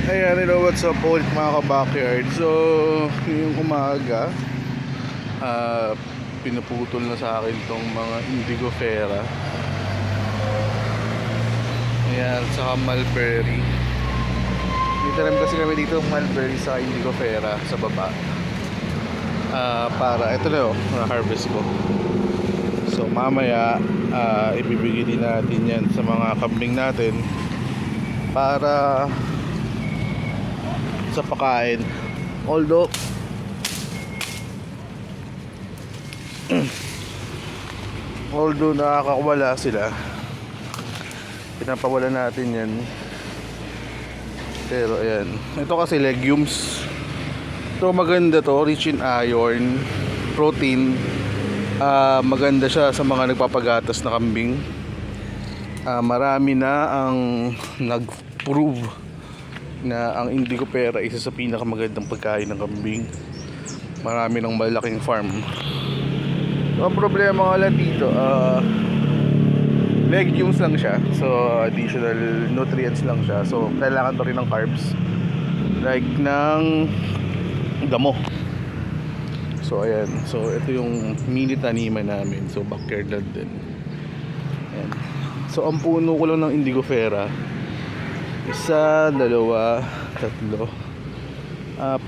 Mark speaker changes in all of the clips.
Speaker 1: Ayan, hello, what's up ulit mga ka-backyard. So, ngayong umaga, ah, pinuputol na sa akin tong mga indigofera. Ayan, saka mulberry. May tanim kasi kami dito mulberry sa indigofera sa baba. Para, ito na yun, harvest ko. So, mamaya, ibibigay din natin yan sa mga kambing natin para sa pagkain. Although nakakawala sila, pinapawala natin yan. Pero ayan, ito kasi legumes. Ito maganda to, rich in iron, protein. Maganda siya sa mga nagpapagatas na kambing. Marami na ang nag-prove na ang indigofera isa sa pinakamagandang pagkain ng kambing. Marami ng malaking farm. So, ang problema nga lang dito, legumes lang siya. So additional nutrients lang siya. So kailangan pa rin ng carbs, like ng damo. So ayan, so ito yung mini taniman namin. So backyard lang din. Ayan. So ang puno ko lang ng indigofera, 1, 2, 3, 4,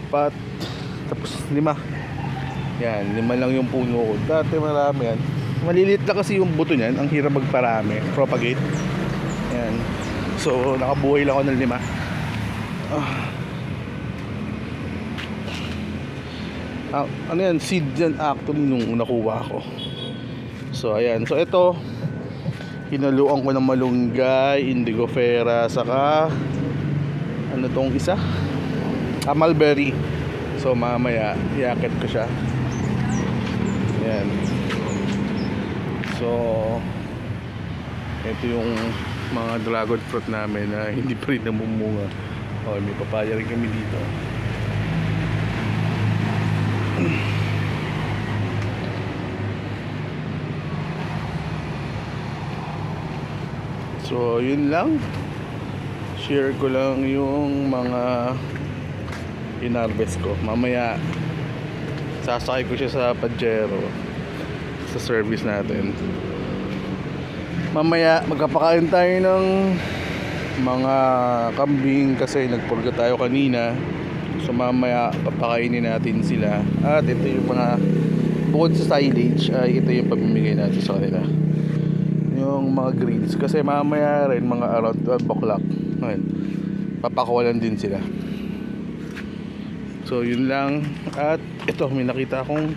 Speaker 1: 5 yan, 5 lang yung puno ko. Dati marami yan. Maliliit na kasi yung buto niyan, ang hirap magparami, propagate. Ayan. So nakabuhay lang ako ng 5. Ano yan, seed yan actually nung nakuha ko. So ayan, so ito hinaluan ko ng malunggay, indigofera, saka ano tong isa? Mulberry. So mamaya iakit ko siya. Ayan. So ito yung mga dragon fruit namin na hindi pa rin namumunga. May papaya rin kami dito. So yun lang, share ko lang yung mga inharvest ko. Mamaya sasakay ko siya sa Pajero sa service natin. Mamaya magkapakain tayo ng mga kambing kasi nagpurga tayo kanina. So mamaya papakainin natin sila. At ito yung mga, bukod sa silage, ito yung pamimigay natin sa kanila, yung mga greens, kasi mamaya rin mga around 12 o'clock papakuwalan din sila. So yun lang. At ito, may nakita akong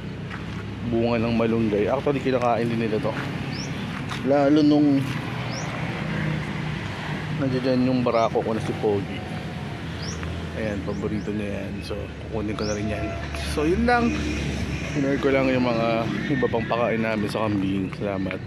Speaker 1: bunga ng malunggay. Actually kinakain din nila to, lalo nung nandiyan yung barako ko na si Pogi. Ayan, paborito niya yan. So kukunin ko na rin yan. So yun lang, hinare ko lang yung mga iba pang pakain namin sa kambing. Salamat.